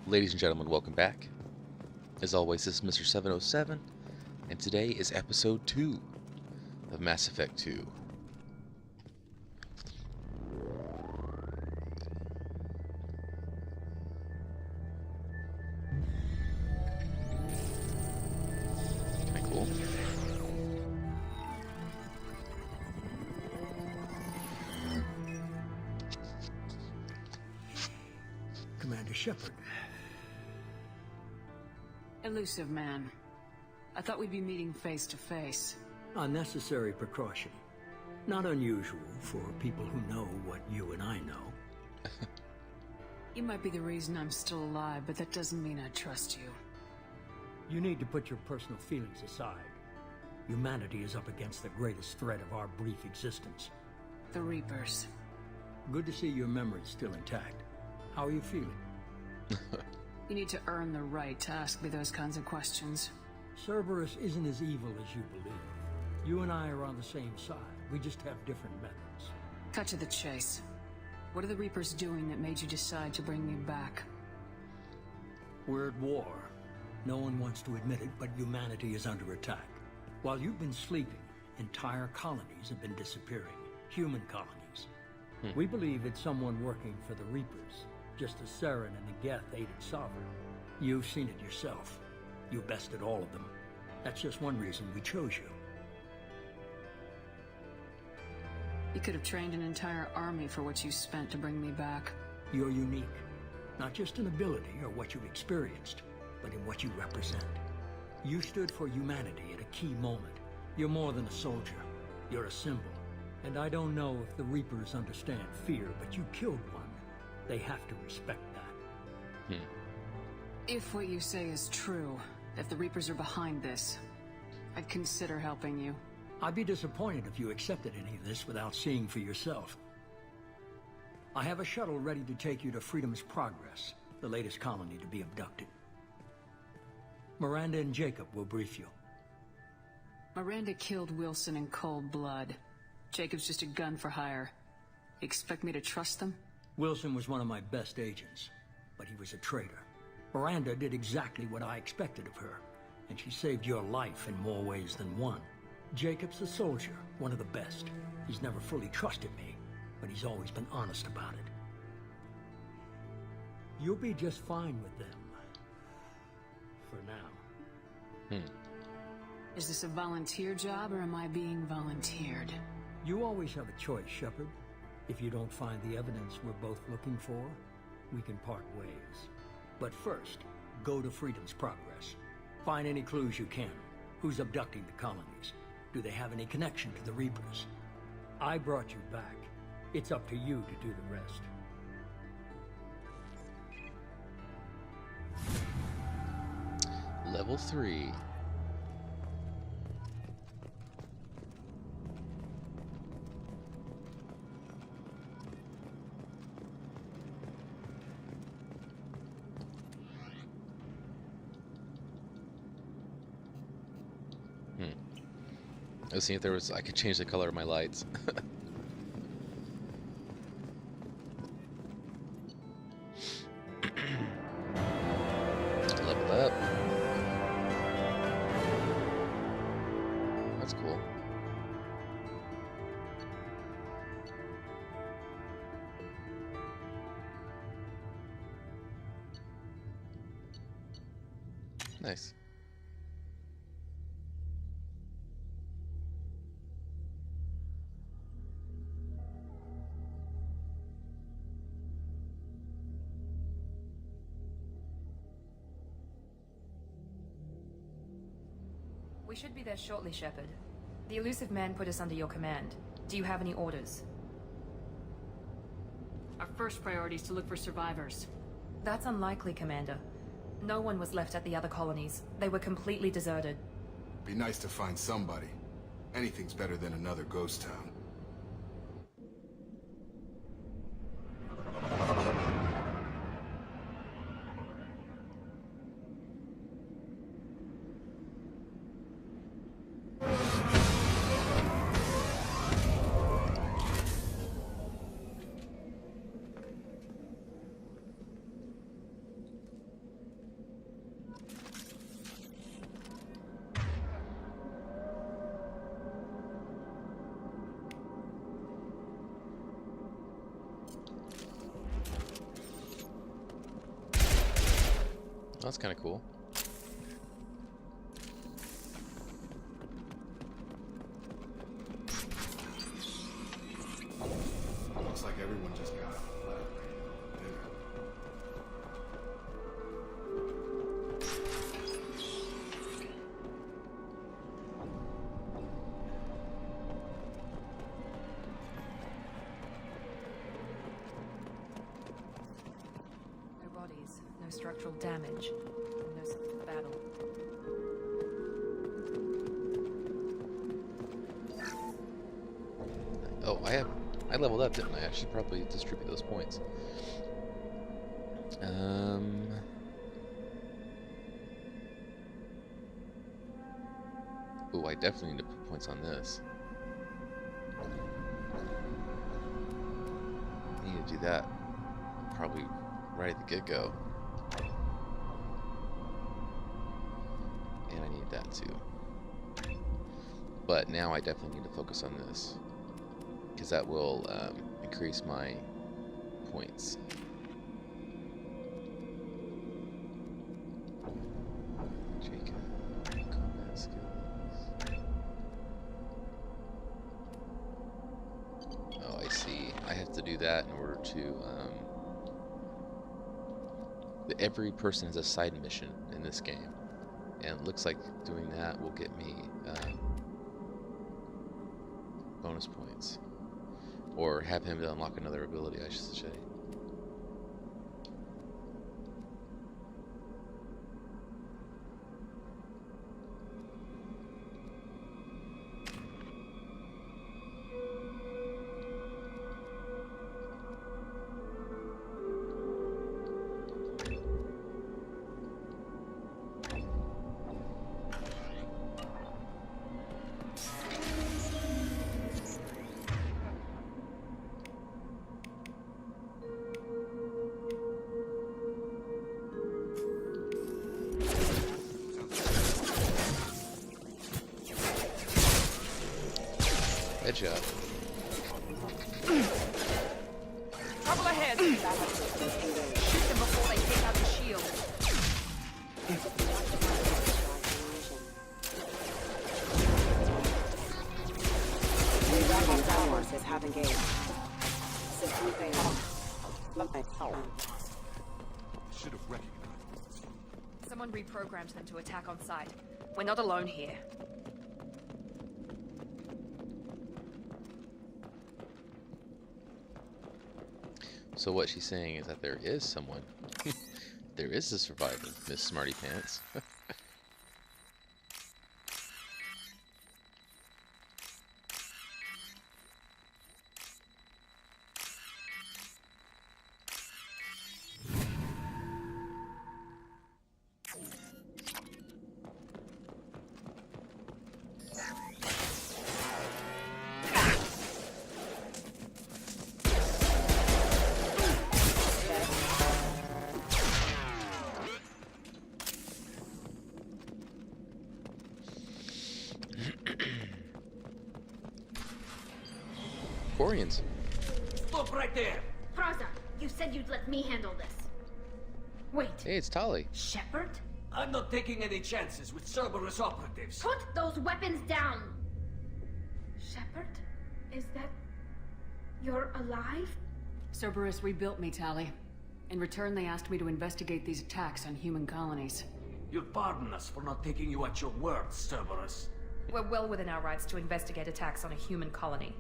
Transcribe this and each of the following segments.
Ladies and gentlemen, welcome back. As always, this is Mr. 707, and today is episode 2 of Mass Effect 2. Kinda cool. Commander Shepard. Elusive man. I thought we'd be meeting face to face. Unnecessary precaution. Not unusual for people who know what you and I know. You might be the reason I'm still alive, but that doesn't mean I trust you. You need to put your personal feelings aside. Humanity is up against the greatest threat of our brief existence. The Reapers. Good to see your memory's still intact. How are you feeling? You need to earn the right to ask me those kinds of questions. Cerberus isn't as evil as you believe. You and I are on the same side. We just have different methods. Cut to the chase. What are the Reapers doing that made you decide to bring me back? We're at war. No one wants to admit it, but humanity is under attack. While you've been sleeping, entire colonies have been disappearing. Human colonies. We believe it's someone working for the Reapers, just as Saren and the Geth aided Sovereign. You've seen it yourself. You bested all of them. That's just one reason we chose you. You could have trained an entire army for what you spent to bring me back. You're unique. Not just in ability or what you've experienced, but in what you represent. You stood for humanity at a key moment. You're more than a soldier. You're a symbol. And I don't know if the Reapers understand fear, but you killed one. They have to respect that. If what you say is true, if the Reapers are behind this, I'd consider helping you. I'd be disappointed if you accepted any of this without seeing for yourself. I have a shuttle ready to take you to Freedom's Progress, the latest colony to be abducted. Miranda and Jacob will brief you. Miranda killed Wilson in cold blood. Jacob's just a gun for hire. You expect me to trust them? Wilson was one of my best agents, but he was a traitor. Miranda did exactly what I expected of her, and she saved your life in more ways than one. Jacob's a soldier, one of the best. He's never fully trusted me, but he's always been honest about it. You'll be just fine with them. For now. Is this a volunteer job, or am I being volunteered? You always have a choice, Shepard. If you don't find the evidence we're both looking for, we can part ways. But first, go to Freedom's Progress. Find any clues you can. Who's abducting the colonies? Do they have any connection to the Reapers? I brought you back. It's up to you to do the rest. Level 3. I was seeing if there was, I could change the color of my lights. Level up. That's cool. Nice. We should be there shortly, Shepard. The elusive man put us under your command. Do you have any orders? Our first priority is to look for survivors. That's unlikely, Commander. No one was left at the other colonies. They were completely deserted. Be nice to find somebody. Anything's better than another ghost town. That's kind of cool. Looks like everyone just got out of the lab. No bodies, no structural damage, no sign of battle. Oh, I leveled up, didn't I? I should probably distribute those points. Oh, I definitely need to put points on this. I need to do that probably right at the get-go. And I need that too. But now I definitely need to focus on this, because that will increase my points. Jacob, combat skills. Oh, I see. I have to do that in order to. Every person has a side mission in this game, and it looks like doing that will get me bonus points. Or have him unlock another ability, I should say. Headshot. Trouble ahead! Shoot them before they take out the shield. Forces have engaged. System failure. Should have recognized. Someone reprogrammed them to attack on sight. We're not alone here. So what she's saying is that there is someone. There is a survivor, Miss Smarty Pants. Quarians. Stop right there! Praza, you said you'd let me handle this. Wait, Hey, it's Tali. Shepard? I'm not taking any chances with Cerberus operatives. Put those weapons down! Shepard? Is that... you're alive? Cerberus rebuilt me, Tali. In return, they asked me to investigate these attacks on human colonies. You'll pardon us for not taking you at your word, Cerberus. We're well within our rights to investigate attacks on a human colony.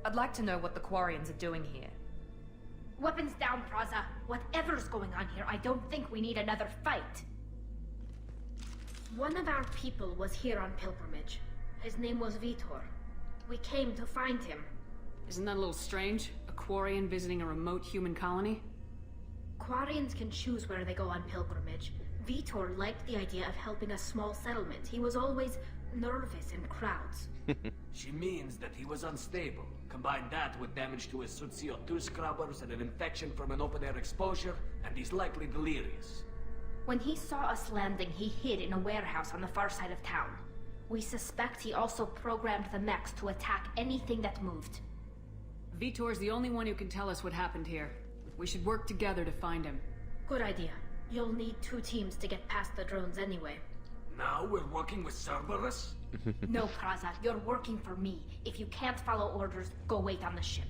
I'd like to know what the Quarians are doing here. Weapons down, Praza. Whatever's going on here, I don't think we need another fight. One of our people was here on pilgrimage. His name was Vitor. We came to find him. Isn't that a little strange? A Quarian visiting a remote human colony? Quarians can choose where they go on pilgrimage. Vitor liked the idea of helping a small settlement. He was always nervous in crowds. She means that he was unstable. Combine that with damage to his suit CO2 scrubbers and an infection from an open-air exposure, and he's likely delirious. When he saw us landing, he hid in a warehouse on the far side of town. We suspect he also programmed the mechs to attack anything that moved. Vitor's the only one who can tell us what happened here. We should work together to find him. Good idea. You'll need 2 teams to get past the drones anyway. Now we're working with Cerberus? No, Praza, you're working for me. If you can't follow orders, go wait on the ship.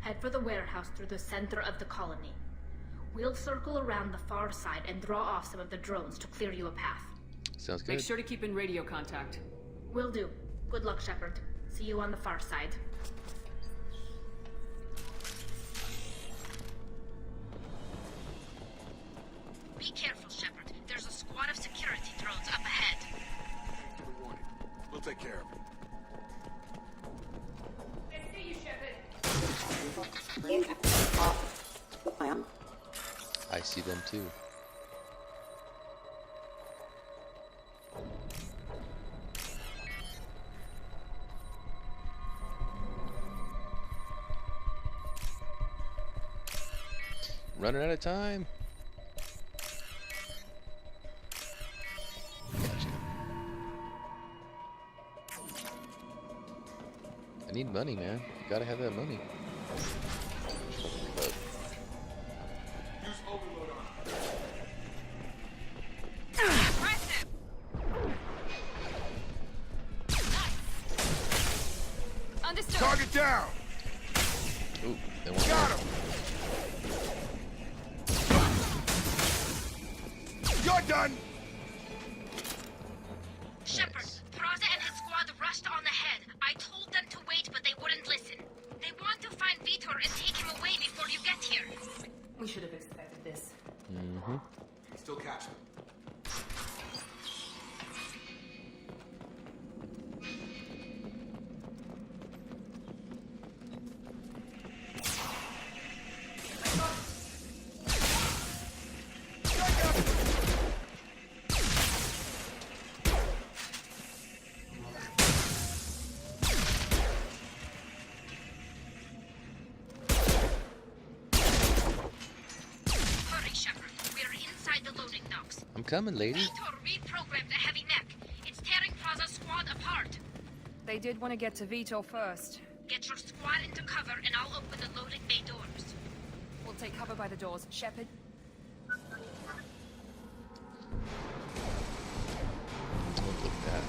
Head for the warehouse through the center of the colony. We'll circle around the far side and draw off some of the drones to clear you a path. Sounds good. Make sure to keep in radio contact. Will do. Good luck, Shepard. See you on the far side. Be careful, Shepard. There's a squad of security drones up ahead. Thanks for the warning. We'll take care of it. I see you, Shepard. I see them too. Running out of time. Gotcha. I need money, man. You gotta have that money. Use overload on. Understood. Target down! Ooh, they want Got more. him! You're done! Shepard, Nice. Praza and his squad rushed on ahead. I told them to wait, but they wouldn't listen. They want to find Vitor and take him away before you get here. We should have expected this. Mm-hmm. Still catch them. Hurry, Shepard. We're inside the loading docks. I'm coming, lady. Vitor reprogrammed the heavy mech. It's tearing Praza's squad apart. They did want to get to Vito first. Get your squad into cover and I'll open the loading bay doors. We'll take cover by the doors. Shepard, Look at that.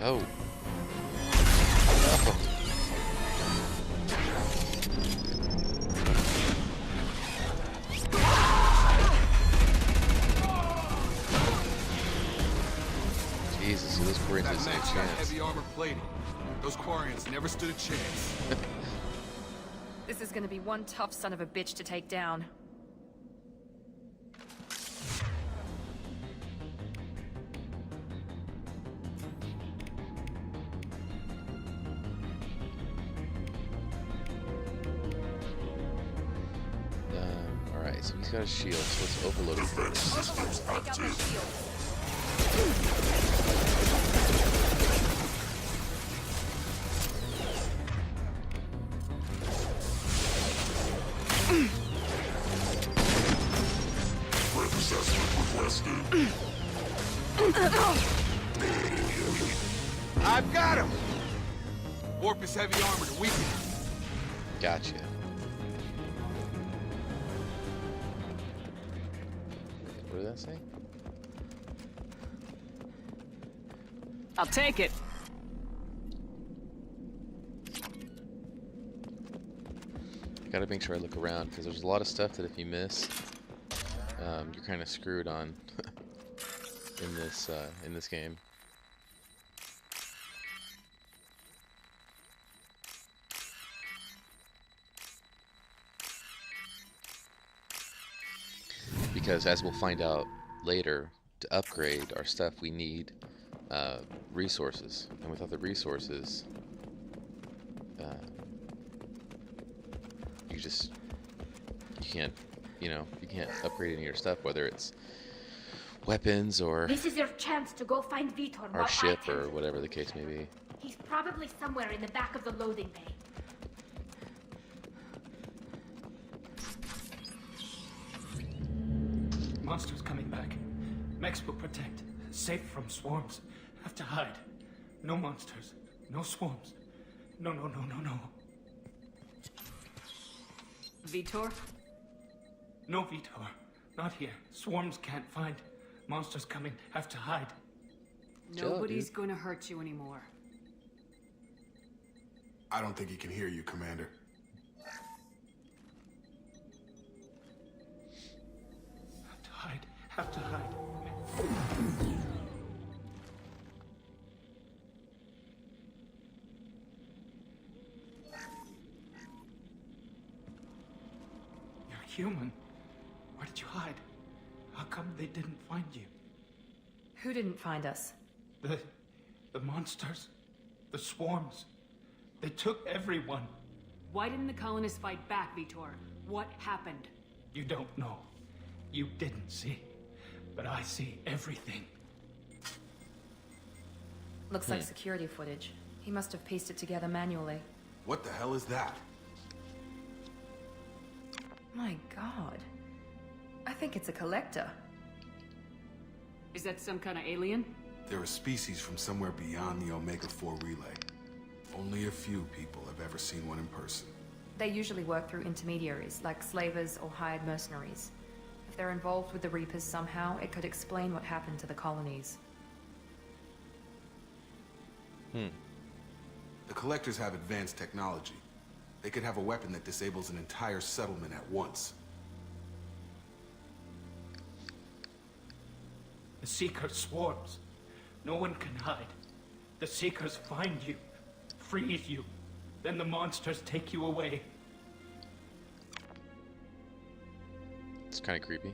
Oh. Oh. Jesus, so those Koreans That have no match got chance. heavy armor plating. Those Quarians never stood a chance. this is gonna be one tough son of a bitch to take down. Alright, so he's got a shield, so let's overload it first. Take out that shield. I've got him! Warp his heavy armor to weaken him. Gotcha. What did that say? I'll take it. Gotta make sure I look around, because there's a lot of stuff that if you miss, you're kind of screwed on in this game. Because as we'll find out later, to upgrade our stuff we need resources, and without the resources, you can't upgrade any of your stuff, whether it's weapons or This is your chance to go find Vitor while our ship I or tend. whatever the case may be. He's probably somewhere in the back of the loading bay. Monsters coming back. Mechs will protect. Safe from swarms. Have to hide. No monsters. No swarms. No. Vitor? No, Vitor. Not here. Swarms can't find. Monsters coming. Have to hide. Nobody's gonna hurt you anymore. I don't think he can hear you, Commander. Have to hide. You're human. Where did you hide? How come they didn't find you? Who didn't find us? The monsters. The swarms. They took everyone. Why didn't the colonists fight back, Vitor? What happened? You don't know. You didn't see. But I see everything. Looks like security footage. He must have pieced it together manually. What the hell is that? My god. I think it's a collector. Is that some kind of alien? They're a species from somewhere beyond the Omega-4 relay. Only a few people have ever seen one in person. They usually work through intermediaries, like slavers or hired mercenaries. If they're involved with the Reapers somehow, it could explain what happened to the colonies. The Collectors have advanced technology. They could have a weapon that disables an entire settlement at once. The Seeker swarms. No one can hide. The Seekers find you, freeze you. Then the monsters take you away. It's kind of creepy.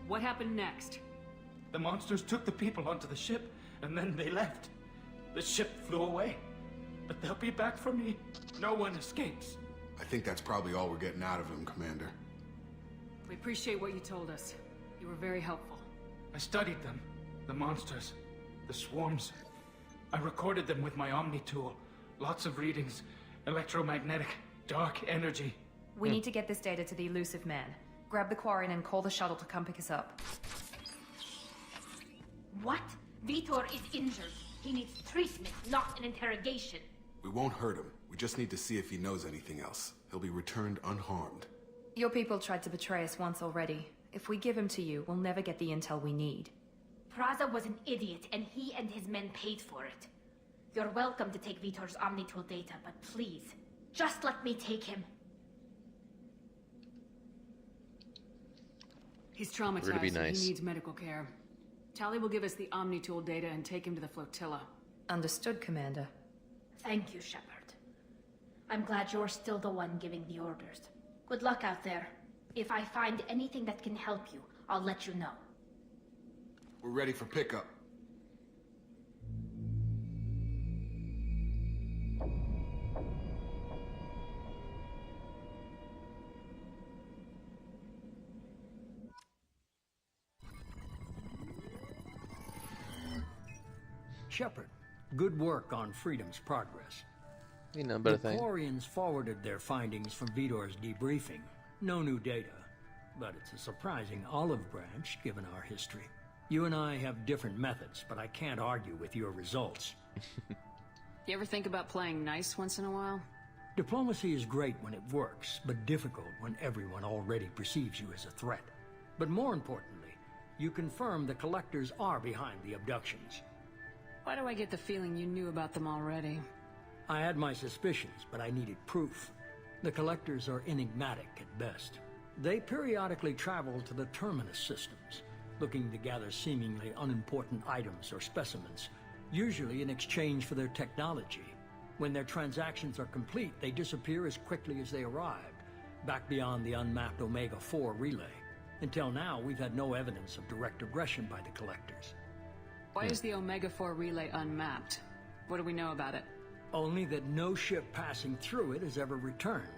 What happened next? The monsters took the people onto the ship, and then they left. The ship flew away. But they'll be back for me. No one escapes. I think that's probably all we're getting out of him, Commander. We appreciate what you told us. You were very helpful. I studied them. The monsters. The swarms. I recorded them with my Omni tool. Lots of readings. Electromagnetic. Dark energy. We need to get this data to the elusive man. Grab the Quarian and call the shuttle to come pick us up. What? Vitor is injured. He needs treatment, not an interrogation. We won't hurt him. We just need to see if he knows anything else. He'll be returned unharmed. Your people tried to betray us once already. If we give him to you, we'll never get the intel we need. Praza was an idiot, and he and his men paid for it. You're welcome to take Vitor's Omnitool data, but please, just let me take him. He's traumatized. We're gonna be and nice. He needs medical care. Tali will give us the Omnitool data and take him to the flotilla. Understood, Commander. Thank you, Shepard. I'm glad you're still the one giving the orders. Good luck out there. If I find anything that can help you, I'll let you know. We're ready for pickup. Shepard, good work on Freedom's progress. You know, but The a thing. Quarians forwarded their findings from Vitor's debriefing. No new data, but it's a surprising olive branch given our history. You and I have different methods, but I can't argue with your results. You ever think about playing nice once in a while? Diplomacy is great when it works, but difficult when everyone already perceives you as a threat. But more importantly, you confirm the Collectors are behind the abductions. Why do I get the feeling you knew about them already? I had my suspicions, but I needed proof. The Collectors are enigmatic at best. They periodically travel to the Terminus systems, looking to gather seemingly unimportant items or specimens, usually in exchange for their technology. When their transactions are complete, they disappear as quickly as they arrived, back beyond the unmapped Omega-4 relay. Until now, we've had no evidence of direct aggression by the Collectors. Why is the Omega-4 relay unmapped? What do we know about it? Only that no ship passing through it has ever returned.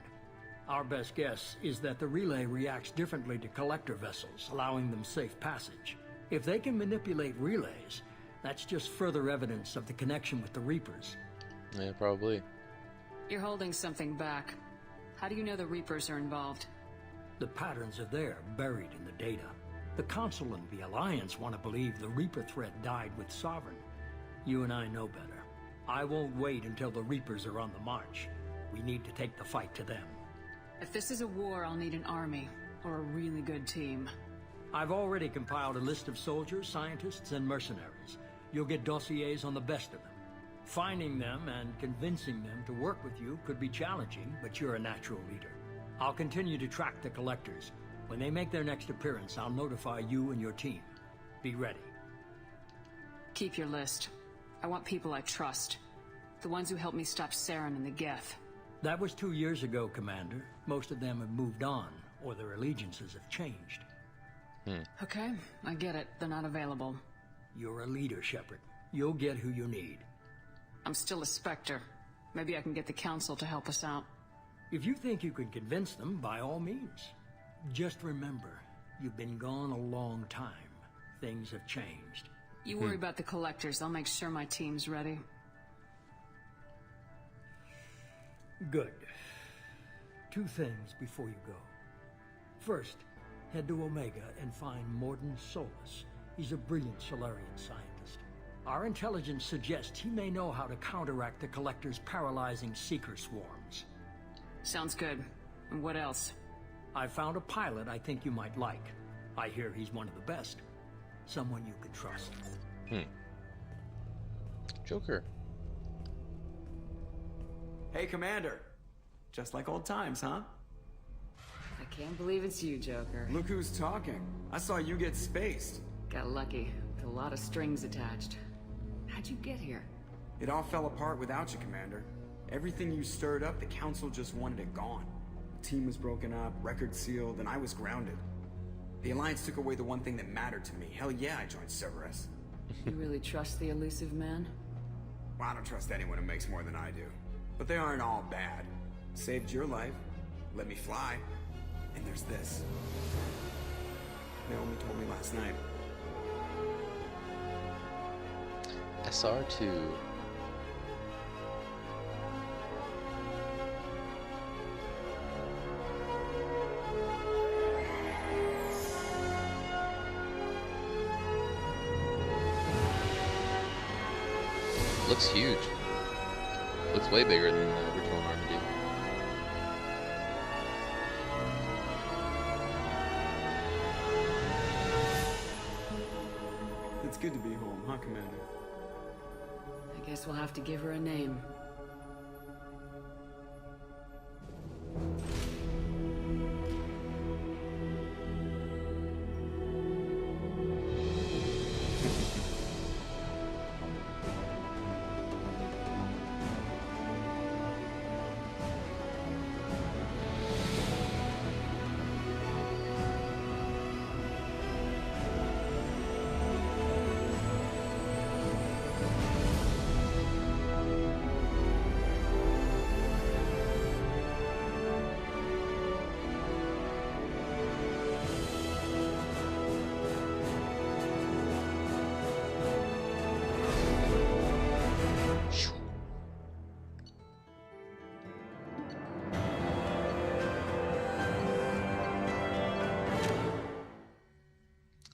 Our best guess is that the relay reacts differently to collector vessels, allowing them safe passage. If they can manipulate relays, that's just further evidence of the connection with the Reapers. Yeah, probably. You're holding something back. How do you know the Reapers are involved? The patterns are there, buried in the data. The Council and the Alliance want to believe the Reaper threat died with Sovereign. You and I know better. I won't wait until the Reapers are on the march. We need to take the fight to them. If this is a war, I'll need an army, or a really good team. I've already compiled a list of soldiers, scientists, and mercenaries. You'll get dossiers on the best of them. Finding them and convincing them to work with you could be challenging, but you're a natural leader. I'll continue to track the collectors. When they make their next appearance, I'll notify you and your team. Be ready. Keep your list. I want people I trust. The ones who helped me stop Saren and the Geth. That was 2 years ago, Commander. Most of them have moved on, or their allegiances have changed. Okay, I get it. They're not available. You're a leader, Shepard. You'll get who you need. I'm still a Spectre. Maybe I can get the Council to help us out. If you think you can convince them, by all means. Just remember, you've been gone a long time. Things have changed. You worry about the collectors. I'll make sure my team's ready. Good. 2 things before you go. First, head to Omega and find Mordin Solus. He's a brilliant Solarian scientist. Our intelligence suggests he may know how to counteract the Collector's paralyzing Seeker swarms. Sounds good. And what else? I found a pilot I think you might like. I hear he's one of the best. Someone you can trust. Joker. Hey, Commander. Just like old times, huh? I can't believe it's you, Joker. Look who's talking. I saw you get spaced. Got lucky, with a lot of strings attached. How'd you get here? It all fell apart without you, Commander. Everything you stirred up, the Council just wanted it gone. The team was broken up, record sealed, and I was grounded. The Alliance took away the one thing that mattered to me. Hell yeah, I joined Cerberus. You really trust the elusive man? Well, I don't trust anyone who makes more than I do. But they aren't all bad. Saved your life, let me fly, and there's this. Naomi told me last night. SR2. Looks huge. Looks way bigger than the original Normandy. It's good to be home, huh, Commander? I guess we'll have to give her a name.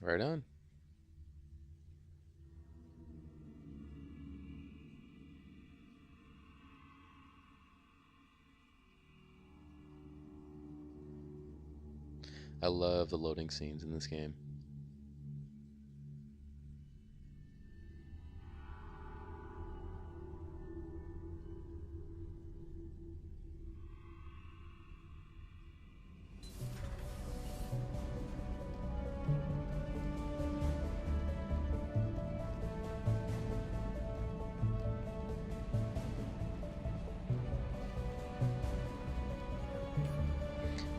Right on. I love the loading scenes in this game.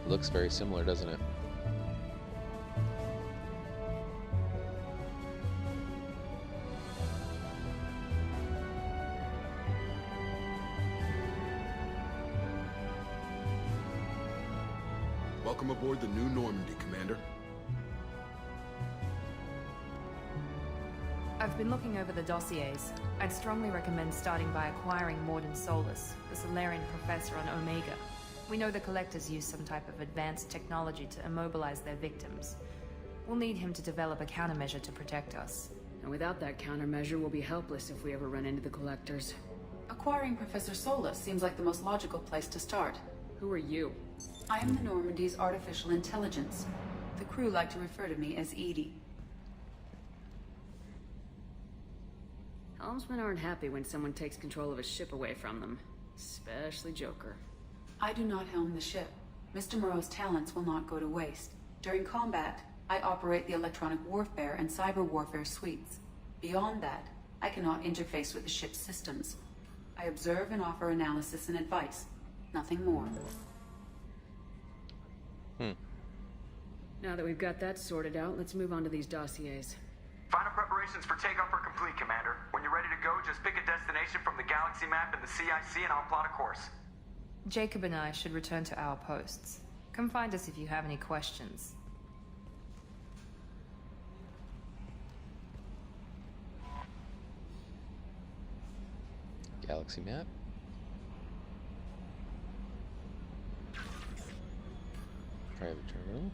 Looks very similar, doesn't it? Welcome aboard the new Normandy, Commander. I've been looking over the dossiers. I'd strongly recommend starting by acquiring Mordin Solus, the Solarian professor on Omega. We know the Collectors use some type of advanced technology to immobilize their victims. We'll need him to develop a countermeasure to protect us. And without that countermeasure, we'll be helpless if we ever run into the Collectors. Acquiring Professor Solus seems like the most logical place to start. Who are you? I am the Normandy's artificial intelligence. The crew like to refer to me as Edie. Helmsmen aren't happy when someone takes control of a ship away from them. Especially Joker. I do not helm the ship. Mr. Moreau's talents will not go to waste. During combat, I operate the electronic warfare and cyber warfare suites. Beyond that, I cannot interface with the ship's systems. I observe and offer analysis and advice. Nothing more. Now that we've got that sorted out, let's move on to these dossiers. Final preparations for takeoff are complete, Commander. When you're ready to go, just pick a destination from the galaxy map in the CIC and I'll plot a course. Jacob and I should return to our posts. Come find us if you have any questions. Galaxy map. Private terminal.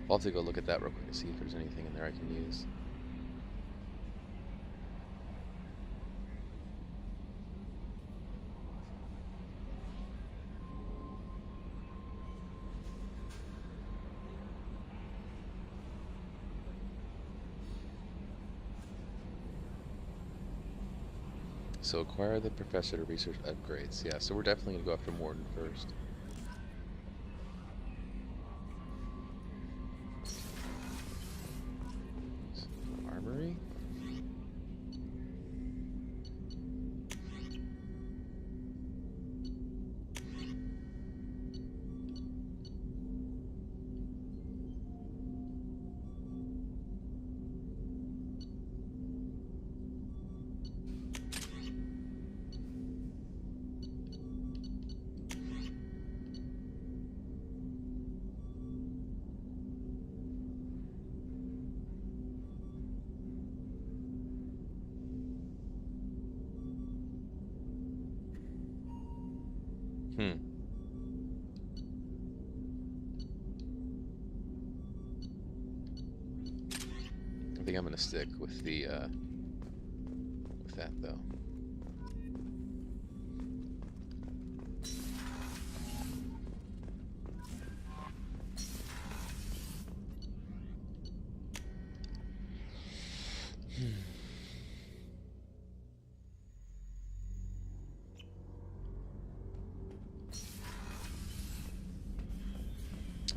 I'll have to go look at that real quick to see if there's anything in there I can use. So acquire the professor to research upgrades. Yeah, so we're definitely going to go after Morton first. Armory. I think I'm gonna stick with the with that though.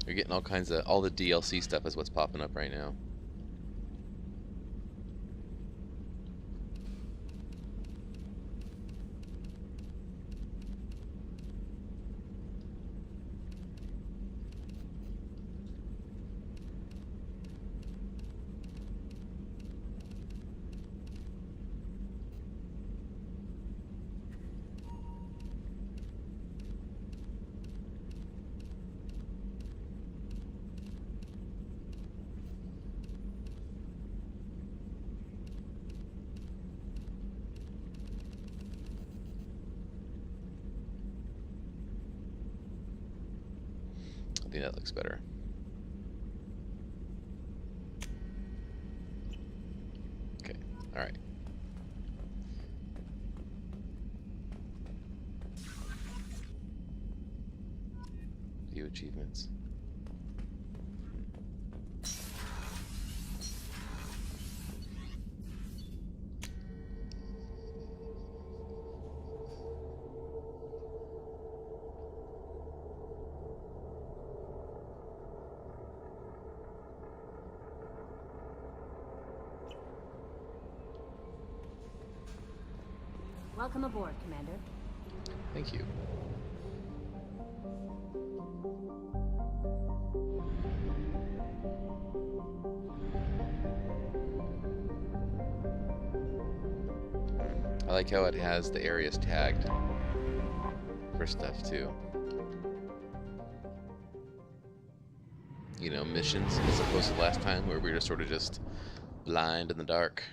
You're getting all kinds of, all the DLC stuff is what's popping up right now. I think that looks better. Okay, all right. View achievements. Welcome aboard, Commander. Thank you. I like how it has the areas tagged for stuff too. You know, missions as opposed to last time where we were sort of just blind in the dark.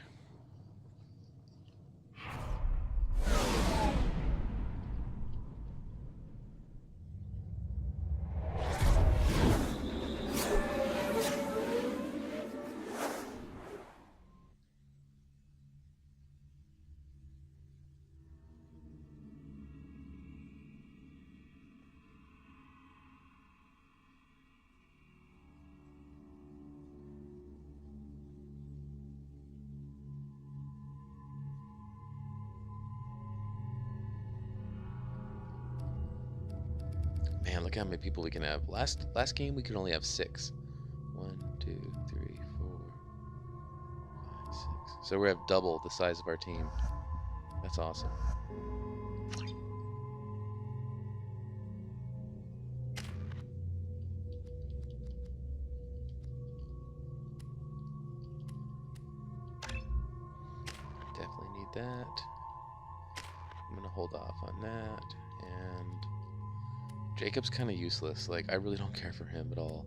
Man, look how many people we can have. Last game we could only have 6. 1, 2, 3, 4, 5, 6. So we have double the size of our team. That's awesome. Definitely need that. I'm gonna hold off on that. And Jacob's kind of useless. Like, I really don't care for him at all.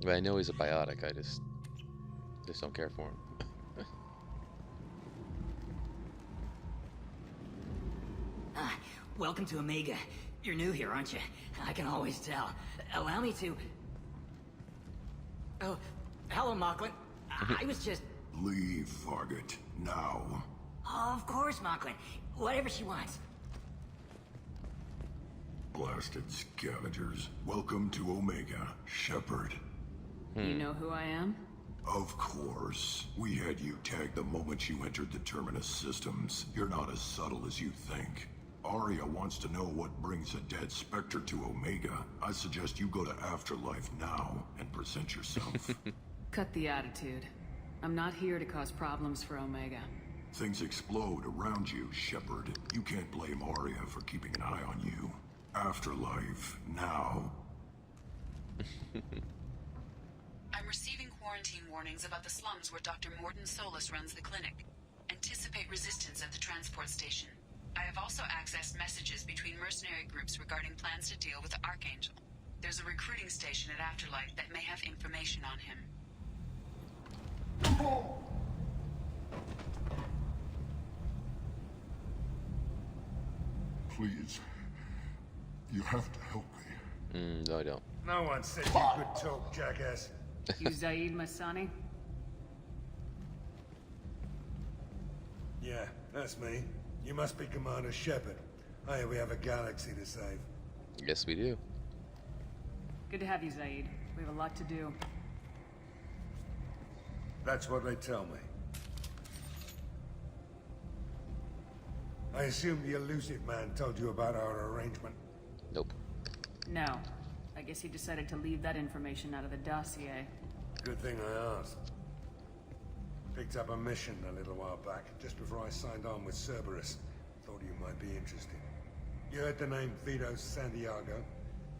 But I know he's a biotic. I just don't care for him. Welcome to Omega. You're new here, aren't you? I can always tell. Allow me to... Oh, hello, Mocklin. I was just... Leave, Fargate. Now. Oh, of course, Mocklin. Whatever she wants. Blasted scavengers. Welcome to Omega, Shepard. You know who I am? Of course. We had you tagged the moment you entered the Terminus systems. You're not as subtle as you think. Arya wants to know what brings a dead Spectre to Omega. I suggest you go to Afterlife now and present yourself. Cut the attitude. I'm not here to cause problems for Omega. Things explode around you, Shepard. You can't blame Arya for keeping an eye on you. Afterlife now. I'm receiving quarantine warnings about the slums where Dr. Morden Solus runs the clinic. Anticipate resistance at the transport station. I have also accessed messages between mercenary groups regarding plans to deal with the Archangel. There's a recruiting station at Afterlife that may have information on him. Please. You have to help me. No, I don't. No one said you could talk, jackass. You Zaid Masani? Yeah, that's me. You must be Commander Shepard. I hear we have a galaxy to save. Yes, we do. Good to have you, Zaid. We have a lot to do. That's what they tell me. I assume the elusive man told you about our arrangement. Nope. No. I guess he decided to leave that information out of the dossier. Good thing I asked. Picked up a mission a little while back, just before I signed on with Cerberus. Thought you might be interested. You heard the name Vito Santiago?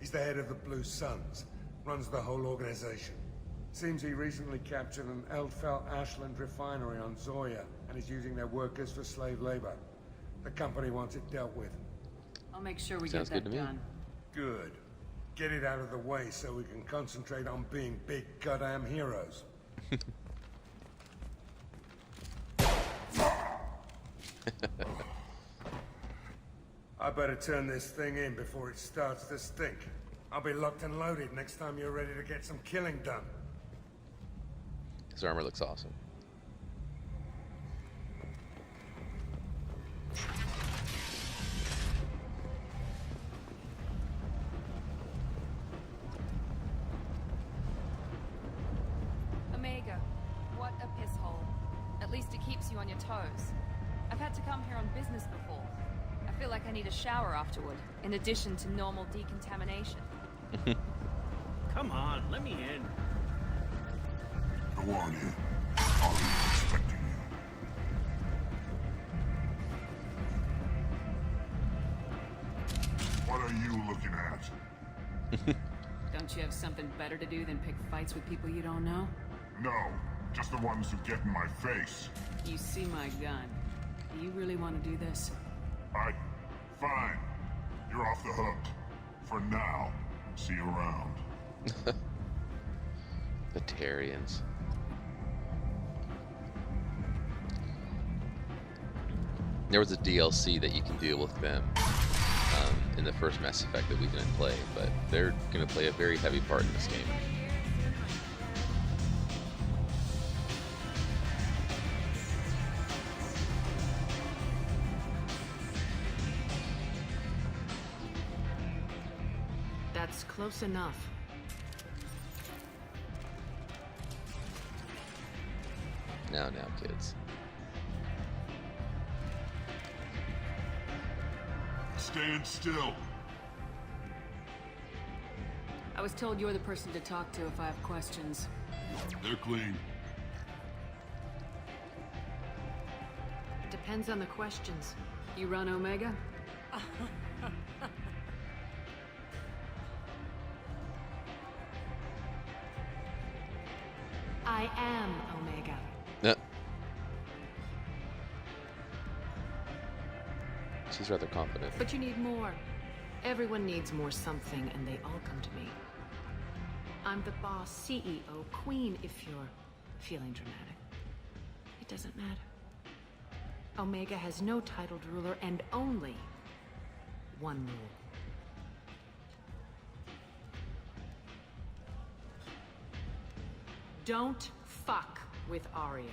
He's the head of the Blue Suns. Runs the whole organization. Seems he recently captured an Eldfell Ashland refinery on Zoya and is using their workers for slave labor. The company wants it dealt with. I'll make sure we Sounds get good that to me. done. Good. Get it out of the way so we can concentrate on being big goddamn heroes. I better turn this thing in before it starts to stink. I'll be locked and loaded next time you're ready to get some killing done. His armor looks awesome. Omega, what a piss hole. At least it keeps you on your toes. I've had to come here on business before. I feel like I need a shower afterward, in addition to normal decontamination. Come on, let me in. Go on in. I'll be expecting you. What are you looking at? Don't you have something better to do than pick fights with people you don't know? No, just the ones who get in my face. You see my gun. Do you really want to do this? Fine. You're off the hook. For now. See you around. The Tarians. There was a DLC that you can deal with them in the first Mass Effect that we didn't play, but they're going to play a very heavy part in this game. That's close enough. Now, kids. stand still. I was told you're the person to talk to if I have questions. They're clean. Depends on the questions. You run Omega? I am Omega. Yeah. She's rather confident. But you need more. Everyone needs more something, and they all come to me. I'm the boss, CEO, queen, if you're feeling dramatic. It doesn't matter. Omega has no titled ruler and only one rule. Don't fuck with Arya.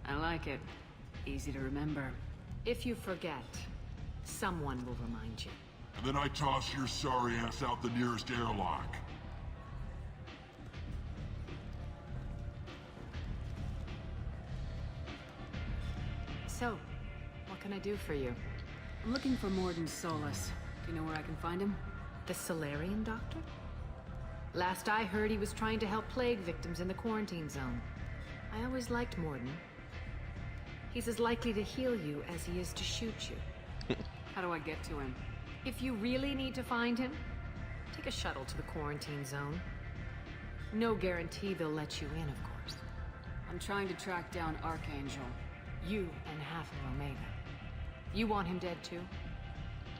I like it. Easy to remember. If you forget, someone will remind you. And then I toss your sorry ass out the nearest airlock. So, what can I do for you? I'm looking for Morden Solus. Do you know where I can find him? The Solarian doctor? Last I heard, he was trying to help plague victims in the quarantine zone. I always liked Morden. He's as likely to heal you as he is to shoot you. How do I get to him? If you really need to find him, take a shuttle to the quarantine zone. No guarantee they'll let you in, of course. I'm trying to track down Archangel. You and half of Omega. You want him dead too?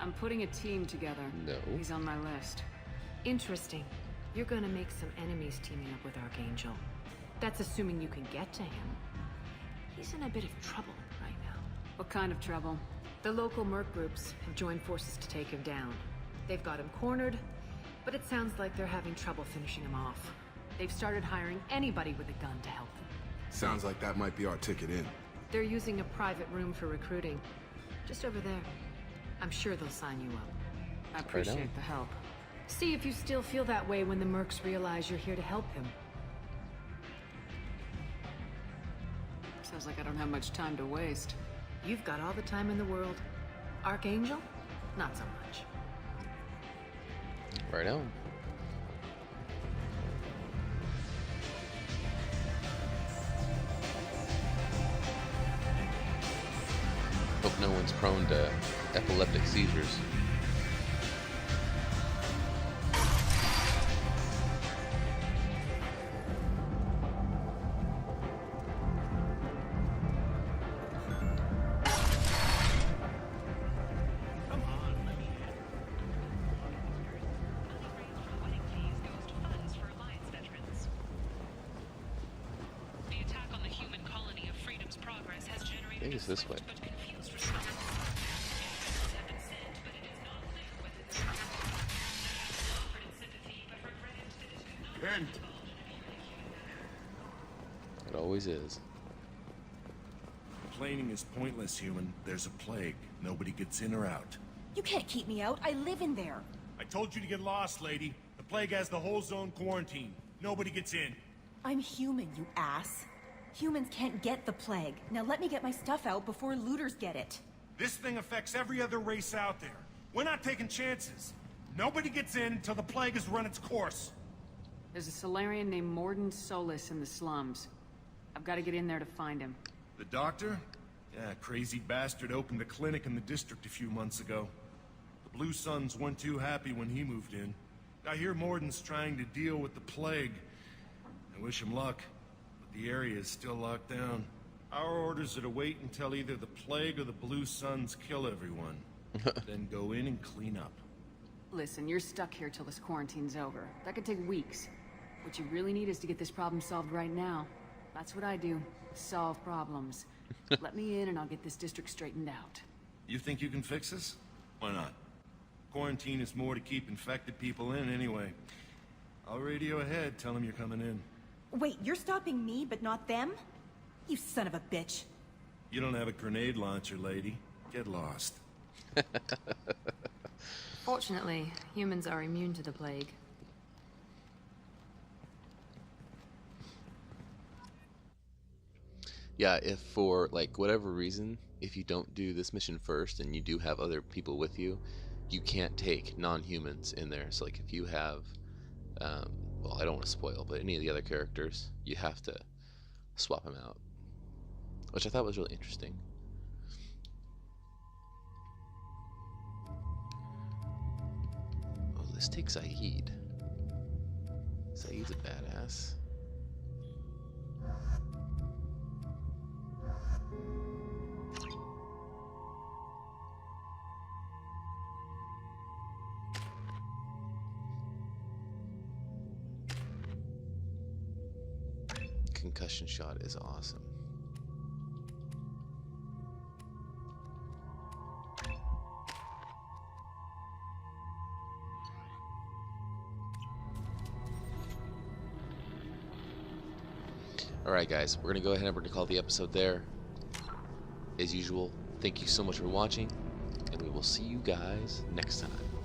I'm putting a team together. No. He's on my list. Interesting. You're gonna make some enemies teaming up with Archangel. That's assuming you can get to him. He's in a bit of trouble right now. What kind of trouble? The local merc groups have joined forces to take him down. They've got him cornered, but it sounds like they're having trouble finishing him off. They've started hiring anybody with a gun to help them. Sounds like that might be our ticket in. They're using a private room for recruiting. Just over there. I'm sure they'll sign you up. I appreciate the help. See if you still feel that way when the mercs realize you're here to help him. Sounds like I don't have much time to waste. You've got all the time in the world. Archangel? Not so much. Right on. Hope no one's prone to epileptic seizures. I think it's this way. Kent! It always is. Complaining is pointless, human. There's a plague. Nobody gets in or out. You can't keep me out. I live in there. I told you to get lost, lady. The plague has the whole zone quarantined. Nobody gets in. I'm human, you ass. Humans can't get the plague. Now let me get my stuff out before looters get it. This thing affects every other race out there. We're not taking chances. Nobody gets in until the plague has run its course. There's a Solarian named Morden Solus in the slums. I've got to get in there to find him. The doctor? Yeah, crazy bastard opened a clinic in the district a few months ago. The Blue Suns weren't too happy when he moved in. I hear Morden's trying to deal with the plague. I wish him luck, but the area is still locked down. Our orders are to wait until either the plague or the Blue Suns kill everyone. Then go in and clean up. Listen, you're stuck here till this quarantine's over. That could take weeks. What you really need is to get this problem solved right now. That's what I do. Solve problems. Let me in and I'll get this district straightened out. You think you can fix this? Why not? Quarantine is more to keep infected people in anyway. I'll radio ahead, tell them you're coming in. Wait, you're stopping me, but not them? You son of a bitch. You don't have a grenade launcher, lady. Get lost. Fortunately, humans are immune to the plague. Yeah, if for like whatever reason, if you don't do this mission first and you do have other people with you, you can't take non-humans in there. So like if you have, well, I don't want to spoil, but any of the other characters, you have to swap them out, which I thought was really interesting. Oh, let's take Saeed. Saeed's a badass. Concussion shot is awesome. Alright guys, we're going to go ahead and we're going to call the episode there. As usual, thank you so much for watching, and we will see you guys next time.